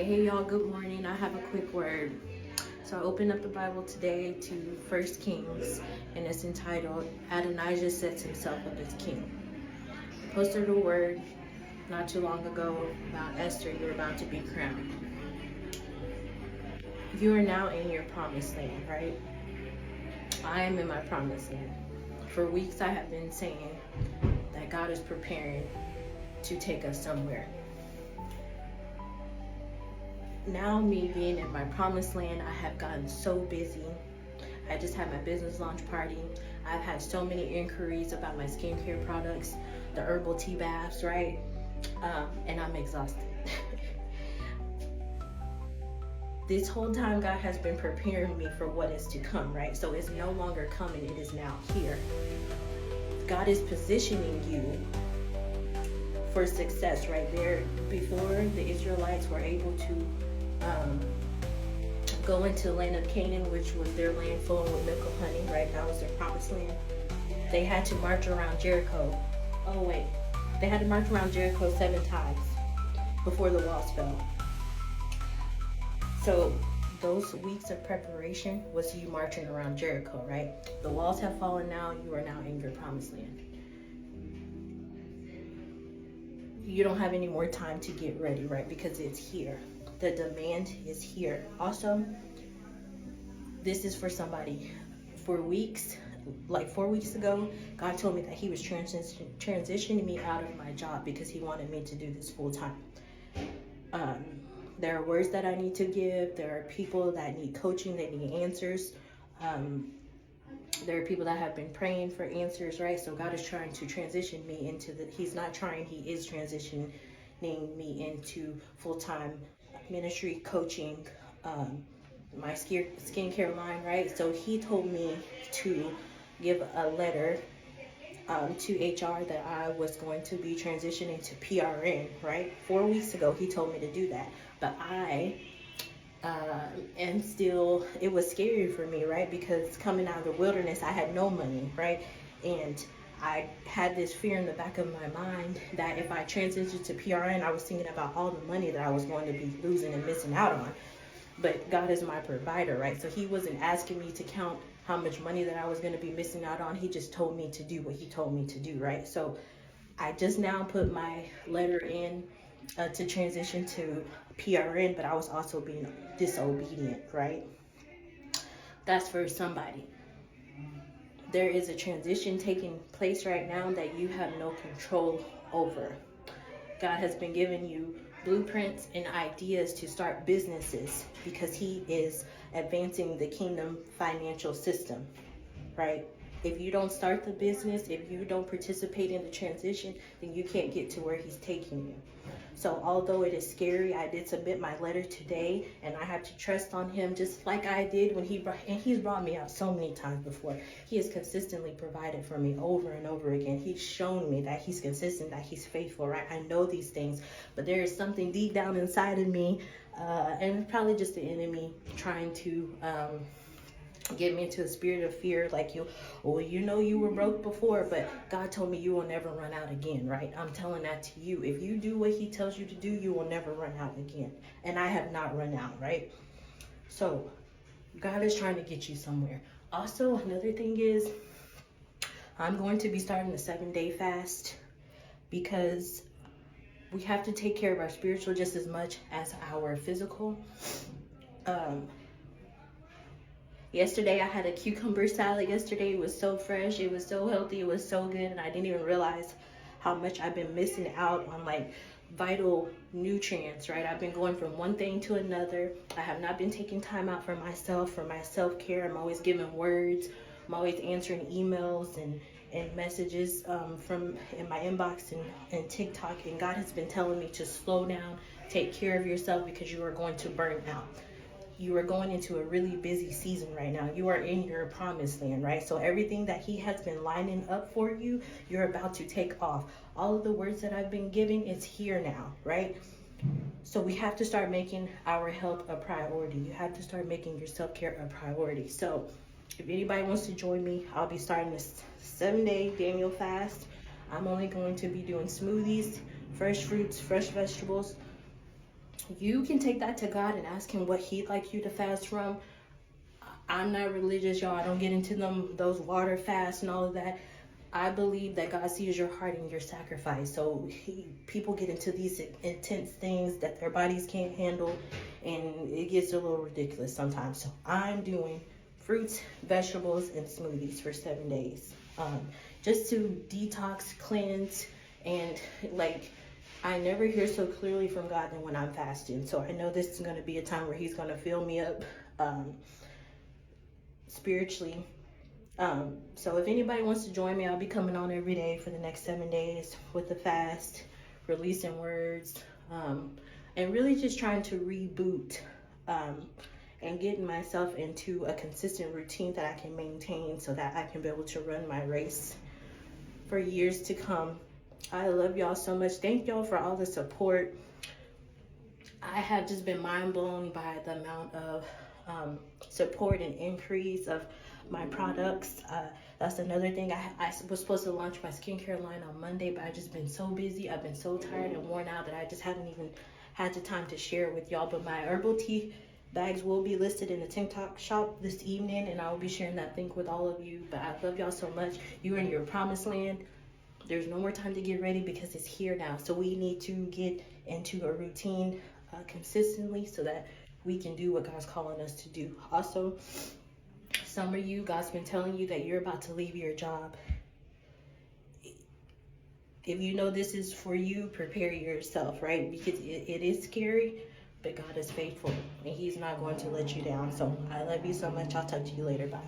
Hey y'all, good morning. I have a quick word. So I opened up the Bible today to First Kings, and it's entitled Adonijah Sets Himself Up as King. I posted a word not too long ago about Esther. You're about to be crowned. You are now in your promised land, right? I am in my promised land. For weeks I have been saying that God is preparing to take us somewhere. Now, me being in my promised land, I have gotten so busy. I just had my business launch party. I've had so many inquiries about my skincare products, the herbal tea baths, right? And I'm exhausted. This whole time, God has been preparing me for what is to come, right? So it's no longer coming, it is now here. God is positioning you for success, right? There, before the Israelites were able to go into the land of Canaan, which was their land flowing with milk and honey, right? That was their promised land. They had to march around Jericho. They had to march around Jericho 7 times before the walls fell. So those weeks of preparation was you marching around Jericho, right? The walls have fallen now. You are now in your promised land. You don't have any more time to get ready, right? Because it's here. The demand is here. Also, this is for somebody. For weeks, like 4 weeks ago, God told me that He was transitioning me out of my job because He wanted me to do this full time. There are words that I need to give. There are people that need coaching. They need answers. There are people that have been praying for answers, right? So God is trying to transition me into He's not trying, He is transitioning me into full-time ministry, coaching, my skincare line, right? So He told me to give a letter to HR that I was going to be transitioning to PRN, right? 4 weeks ago, He told me to do that. But and still, it was scary for me, right? Because coming out of the wilderness, I had no money, right? And I had this fear in the back of my mind that if I transitioned to PRN, I was thinking about all the money that I was going to be losing and missing out on. But God is my provider, right? So He wasn't asking me to count how much money that I was going to be missing out on. He just told me to do what He told me to do, right? So I just now put my letter in to transition to PRN, but I was also being disobedient, right? That's for somebody. There is a transition taking place right now that you have no control over. God has been giving you blueprints and ideas to start businesses because He is advancing the kingdom financial system, right? If you don't start the business, if you don't participate in the transition, then you can't get to where He's taking you. So although it is scary, I did submit my letter today, and I have to trust on Him just like I did when He's brought me out so many times before. He has consistently provided for me over and over again. He's shown me that He's consistent, that He's faithful, right? I know these things, but there is something deep down inside of me, and it's probably just the enemy trying to get me into a spirit of fear, like you were broke before, but God told me you will never run out again, right? I'm telling that to you. If you do what He tells you to do, you will never run out again. And I have not run out, right? So God is trying to get you somewhere. Also, another thing is I'm going to be starting a 7-day fast because we have to take care of our spiritual just as much as our physical. Yesterday I had a cucumber salad. Yesterday it was so fresh, it was so healthy, it was so good, and I didn't even realize how much I've been missing out on like vital nutrients, right? I've been going from one thing to another. I have not been taking time out for myself, for my self-care. I'm always giving words. I'm always answering emails and messages from in my inbox and TikTok, and God has been telling me to slow down, take care of yourself because you are going to burn out. You are going into a really busy season right now. You are in your promised land, right? So everything that He has been lining up for you, you're about to take off. All of the words that I've been giving, it's here now, right? So we have to start making our health a priority. You have to start making your self-care a priority. So if anybody wants to join me, I'll be starting this 7-day Daniel fast. I'm only going to be doing smoothies, fresh fruits, fresh vegetables, You can take that to God and ask him what he'd like you to fast from. I'm not religious, y'all. I don't get into those water fasts and all of that. I believe that God sees your heart and your sacrifice. So people get into these intense things that their bodies can't handle, and it gets a little ridiculous sometimes. So I'm doing fruits, vegetables, and smoothies for 7 days, just to detox, cleanse, and like, I never hear so clearly from God than when I'm fasting. So I know this is going to be a time where he's going to fill me up spiritually. So if anybody wants to join me, I'll be coming on every day for the next 7 days with the fast, releasing words, and really just trying to reboot and getting myself into a consistent routine that I can maintain so that I can be able to run my race for years to come. I love y'all so much. Thank y'all for all the support. I have just been mind blown by the amount of support and increase of my products. That's another thing. I was supposed to launch my skincare line on Monday, but I've just been so busy. I've been so tired and worn out that I just haven't even had the time to share with y'all. But my herbal tea bags will be listed in the TikTok shop this evening, and I will be sharing that link with all of you. But I love y'all so much. You're in your promised land. There's no more time to get ready because it's here now. So we need to get into a routine consistently so that we can do what God's calling us to do. Also, some of you, God's been telling you that you're about to leave your job. If you know this is for you, prepare yourself, right? Because it is scary, but God is faithful and he's not going to let you down. So I love you so much. I'll talk to you later. Bye.